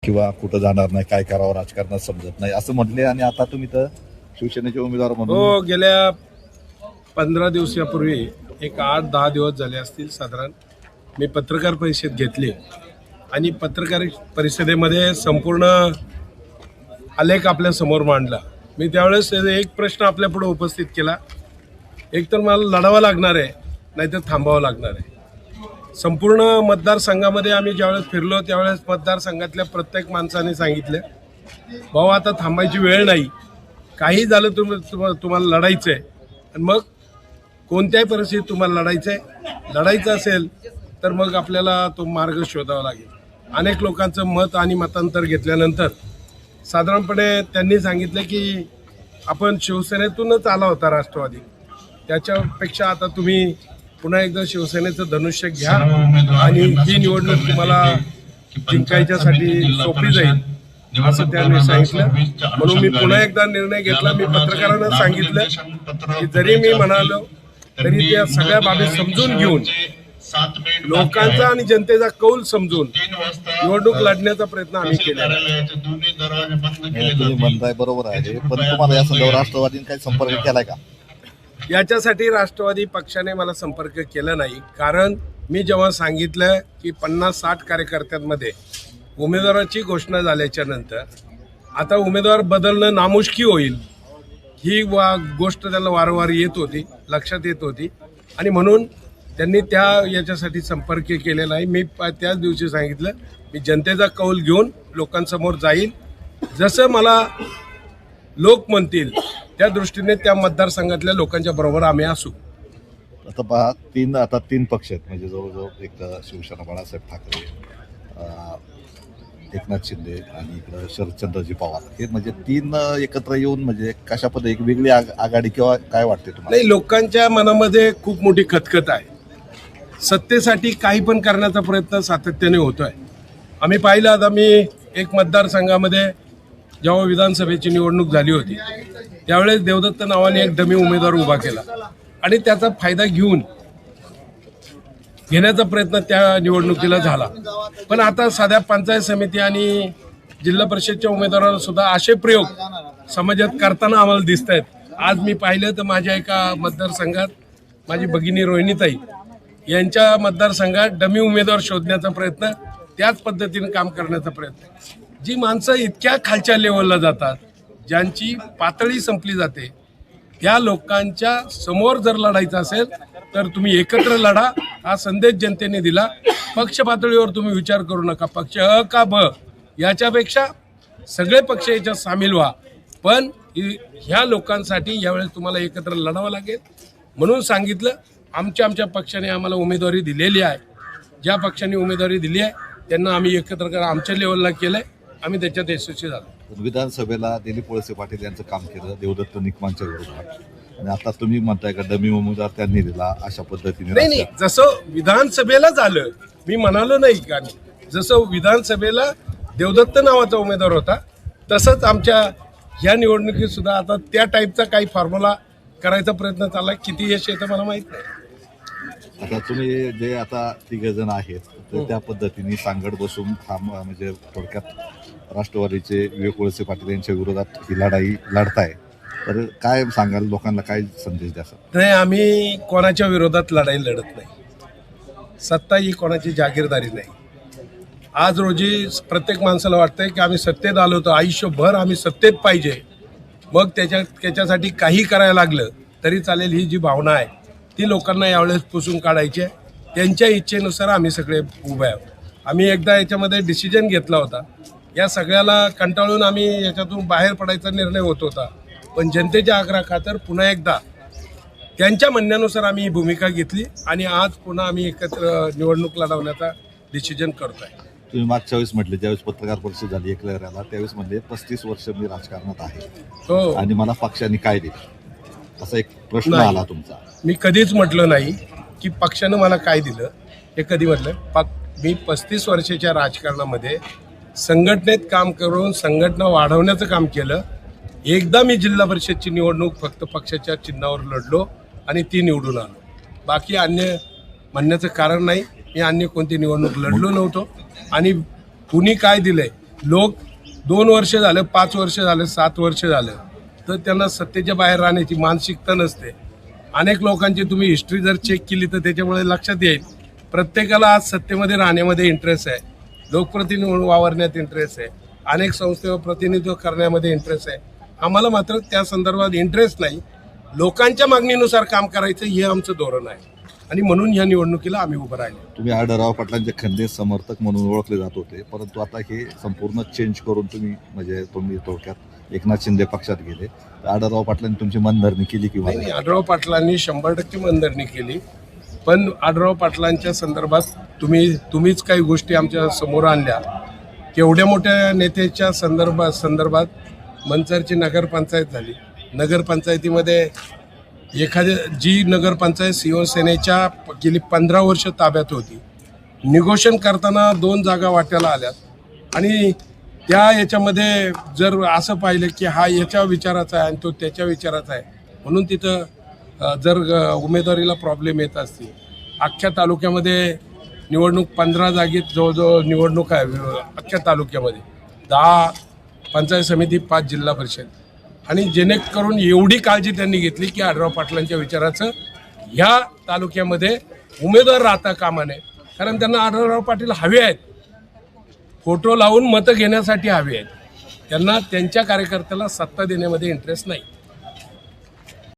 किंवा कुठं जाणार नाही, काय करावं राजकारणात समजत नाही असं म्हटले आणि आता तुम्ही तर शिवसेनेचे उमेदवार म्हणून हो, गेल्या 15 दिवसापूर्वी एक 8-10 दिवस झाले असतील साधारण मी पत्रकार परिषद घेतली आणि पत्रकार परिषदेमध्ये संपूर्ण आलेख आपल्या समोर मांडला. मी त्यावेळेस एक प्रश्न आपल्या पुढे उपस्थित केला, एक तर मला लढावं लागणार आहे नाहीतर थांबावं लागणार आहे. संपूर्ण मतदारसंघामध्ये आम्ही ज्यावेळेस फिरलो त्यावेळेस मतदारसंघातल्या प्रत्येक माणसाने सांगितलं, भाऊ आता थांबायची वेळ नाही, काही झालं तुम्हाला लढायचं आहे आणि मग कोणत्याही परिस्थितीत तुम्हाला लढायचं असेल तर मग आपल्याला तो मार्ग शोधावा लागेल. अनेक लोकांचं मत आणि मतांतर घेतल्यानंतर साधारणपणे त्यांनी सांगितलं की आपण शिवसेनेतूनच आला होता राष्ट्रवादी, त्याच्यापेक्षा आता तुम्ही पुन्हा एकदा शिवसेनेचं धनुष्य घ्या आणि ही निवडणूक तुम्हाला जिंकायच्यासाठी सोपी जाईल असं त्यांनी सांगितलं. म्हणून मी पुन्हा एकदा निर्णय घेतला. मी पत्रकारांना सांगितलं की जरी मी म्हणालो तरी त्या सगळ्या बाबी समजून घेऊन लोकांचा आणि जनतेचा कौल समजून निवडणूक लढण्याचा प्रयत्न आम्ही केला. तुम्ही म्हणताय बरोबर आहे, पण तुम्हाला या संदर्भात राष्ट्रवादीने काही संपर्क केलाय का? याच्यासाठी राष्ट्रवादी पक्षाने मला संपर्क केला नाही, कारण मी जेव्हा सांगितलं की 50-60 कार्यकर्त्यांमध्ये उमेदवाराची घोषणा झाल्याच्या नंतर आता उमेदवार बदलणं नामुष्की होईल ही गोष्ट त्यांना वारंवार लक्षात येत होती आणि म्हणून त्यांनी याच्यासाठी संपर्क केलेला नाही. मी त्याच दिवशी सांगितलं मी जनतेचा कौल घेऊन लोकांसमोर जाईल, जसं मला लोक म्हणतील त्या दृष्टीने त्या मतदारसंघातल्या लोकांच्या बरोबर आम्ही असू. आता पहा, तीन पक्ष आहेत, म्हणजे जवळजवळ एक शिवसेना बाळासाहेब ठाकरे, एकनाथ शिंदे आणि इकडं शरदचंद्रजी पवार, हे म्हणजे तीन एकत्र येऊन म्हणजे कशा पद्धती एक वेगळी आघाडी किंवा काय वाटते तुम्हाला? नाही, लोकांच्या मनामध्ये खूप मोठी खतखत आहे. सत्तेसाठी काही पण करण्याचा प्रयत्न सातत्याने होतोय. आम्ही पाहिलं, आता मी एक मतदारसंघामध्ये जेव्हा विधानसभेची निवडणूक झाली होती त्यावेळेस देवदत्त नावाने एक डमी उमेदवार उभा केला आणि त्याचा फायदा घेण्याचा प्रयत्न त्या निवडणुकीला झाला. पण आता साध्या पंचायत समिती आणि जिल्हा परिषदच्या उमेदवारांना सुद्धा असे प्रयोग समाजात करताना आम्हाला दिसत आहेत. आज मी पाहिलं तर माझ्या एका मतदारसंघात माझी भगिनी रोहिणीताई यांच्या मतदारसंघात डमी उमेदवार शोधण्याचा प्रयत्न, त्याच पद्धतीने काम करण्याचा प्रयत्न. जी माणसं इतक्या खालच्या लेवलला जातात, ज्यांची पातळी संपली जाते, त्या लोकांच्या समोर जर लढायचं असेल तर तुम्ही एकत्र लढा हा संदेश जनतेने दिला. पक्ष पातळीवर तुम्ही विचार करू नका, पक्ष अ का ब, याच्यापेक्षा सगळे पक्ष याच्यात सामील व्हा. पण ह्या लोकांसाठी यावेळेस तुम्हाला एकत्र लढावं लागेल. म्हणून सांगितलं, आमच्या पक्षाने आम्हाला उमेदवारी दिलेली आहे. ज्या पक्षाने उमेदवारी दिली आहे त्यांना आम्ही एकत्र करा आमच्या लेवलला केलंय, आम्ही त्याच्यात यशस्वी झालो. विधानसभेला दिलीप वळसे पाटील यांचं काम केलं देवदत्त निकमांच्या विरोधात, आणि आता तुम्ही म्हणताय का डमी उमेदवार त्यांनी दिला अशा पद्धतीने? नाही, जसं विधानसभेला झालं, मी म्हणालो नाही का, जसं विधानसभेला देवदत्त नावाचा उमेदवार होता तसंच आमच्या ह्या निवडणुकीत सुद्धा आता त्या टाईपचा काही फॉर्म्युला करायचा प्रयत्न चालला. किती यश येतं मला माहित नाही. आता तुम्ही जे आता तिघजण आहेत तर त्या पद्धतीने सांगड बसून म्हणजे थोडक्यात राष्ट्रवादीचे विवेक वळसे पाटील यांच्या विरोधात ही लढाई लढताय, तर काय सांगाल लोकांना, काय संदेश द्याल? नाही, आम्ही कोणाच्या विरोधात लढाई लढत नाही. सत्ता ही कोणाची जागीरदारी नाही. आज रोजी प्रत्येक माणसाला वाटतंय की आम्ही सत्तेत आलो होतो, आयुष्यभर आम्ही सत्तेत पाहिजे, मग त्याच्यासाठी काही करायला लागलं तरी चालेल, ही जी भावना आहे ती लोकांना यावेळेस पुसून काढायची आहे. त्यांच्या इच्छेनुसार आम्ही सगळे उभे आहोत. आम्ही एकदा याच्यामध्ये डिसिजन घेतला होता, या सगळ्याला कंटाळून आम्ही याच्यातून बाहेर पडायचा निर्णय होत होता, पण जनतेच्या आग्रहाखातर पुन्हा एकदा त्यांच्या म्हणण्यानुसार आम्ही ही भूमिका घेतली आणि आज पुन्हा आम्ही एकत्र निवडणूक लढवण्याचा डिसिजन करतोय. तुम्ही मागच्या वेळेस म्हटले, ज्यावेळेस पत्रकार परिषद झाली एकलहऱ्याला, त्यावेळेस म्हणले 35 वर्ष मी राजकारणात आहे, हो, आणि मला पक्षाने काय दिलं असा एक प्रश्न आला तुमचा. मी कधीच म्हटलं नाही की पक्षानं मला काय दिलं, हे कधी म्हटलं. मी 35 वर्षाच्या राजकारणामध्ये संघटनेत काम करून संघटना वाढवण्याचं काम केलं. एकदा मी जिल्हा परिषदची निवडणूक फक्त पक्षाच्या चिन्हावर लढलो आणि ती निवडून आलो. बाकी अन्य म्हणण्याचं कारण नाही. मी अन्य कोणती निवडणूक लढलो नव्हतो आणि कुणी काय दिलंय लोक 2 वर्ष झालं, 5 वर्ष झालं, 7 वर्ष झालं तर त्यांना सत्तेच्या बाहेर राहण्याची मानसिकता नसते. अनेक लोकांची तुम्ही हिस्ट्री जर चेक केली तर त्याच्यामुळे लक्षात येईल प्रत्येकाला आज सत्तेमध्ये राहण्यामध्ये इंटरेस्ट आहे, लोकप्रतिनिधी म्हणून वावरण्यात इंटरेस्ट आहे, अनेक संस्थेवर प्रतिनिधित्व करण्यामध्ये इंटरेस्ट आहे. आम्हाला मात्र त्या संदर्भात इंटरेस्ट नाही. लोकांच्या मागणीनुसार काम करायचं हे आमचं धोरण आहे आणि म्हणून या निवडणुकीला आम्ही उभं राहिलो. तुम्ही आढळराव पाटलांचे खंदे समर्थक म्हणून ओळखले जात होते, परंतु आता हे संपूर्ण चेंज करून तुम्ही थोडक्यात एकनाथ शिंदे पक्षात गेले. तर आढळराव पाटलांनी तुमची मनधरणी केली किंवा नाही, आढळराव पाटलांनी 100% मनधरणी केली. पण आढळराव पाटलांच्या संदर्भात तुम्हीच काही गोष्टी आमच्या समोर आणल्या. केवढ्या मोठ्या नेत्याच्या संदर्भात मंचरची नगरपंचायत झाली. नगरपंचायतीमध्ये जी नगरपंचायत शिवसेनेच्या गेली 15 वर्ष ताब्यात होती, निगोशिएशन करताना 2 जागा वाट्याला आल्यात आणि याच्यामध्ये जर असं पाहिलं की हा याच्या विचाराचा आहे आणि तो त्याच्या विचाराचा आहे म्हणून तिथं जर उमेदवारीला प्रॉब्लेम येत असतील. अख्ख्या तालुक्यामध्ये निवडणूक 15 जागेत जवळजवळ निवडणूक आहे. अख्ख्या तालुक्यामध्ये 10 पंचायत समिती, 5 जिल्हा परिषद आणि जेणेकरून एवढी काळजी त्यांनी घेतली की आढळराव पाटलांच्या विचाराचं ह्या तालुक्यामध्ये उमेदवार राहता कामा नये. कारण त्यांना आढळराव पाटील हवे आहेत, फोटो लावून मतं घेण्यासाठी हवे आहेत. त्यांना त्यांच्या कार्यकर्त्याला सत्ता देण्यामध्ये इंटरेस्ट नाही.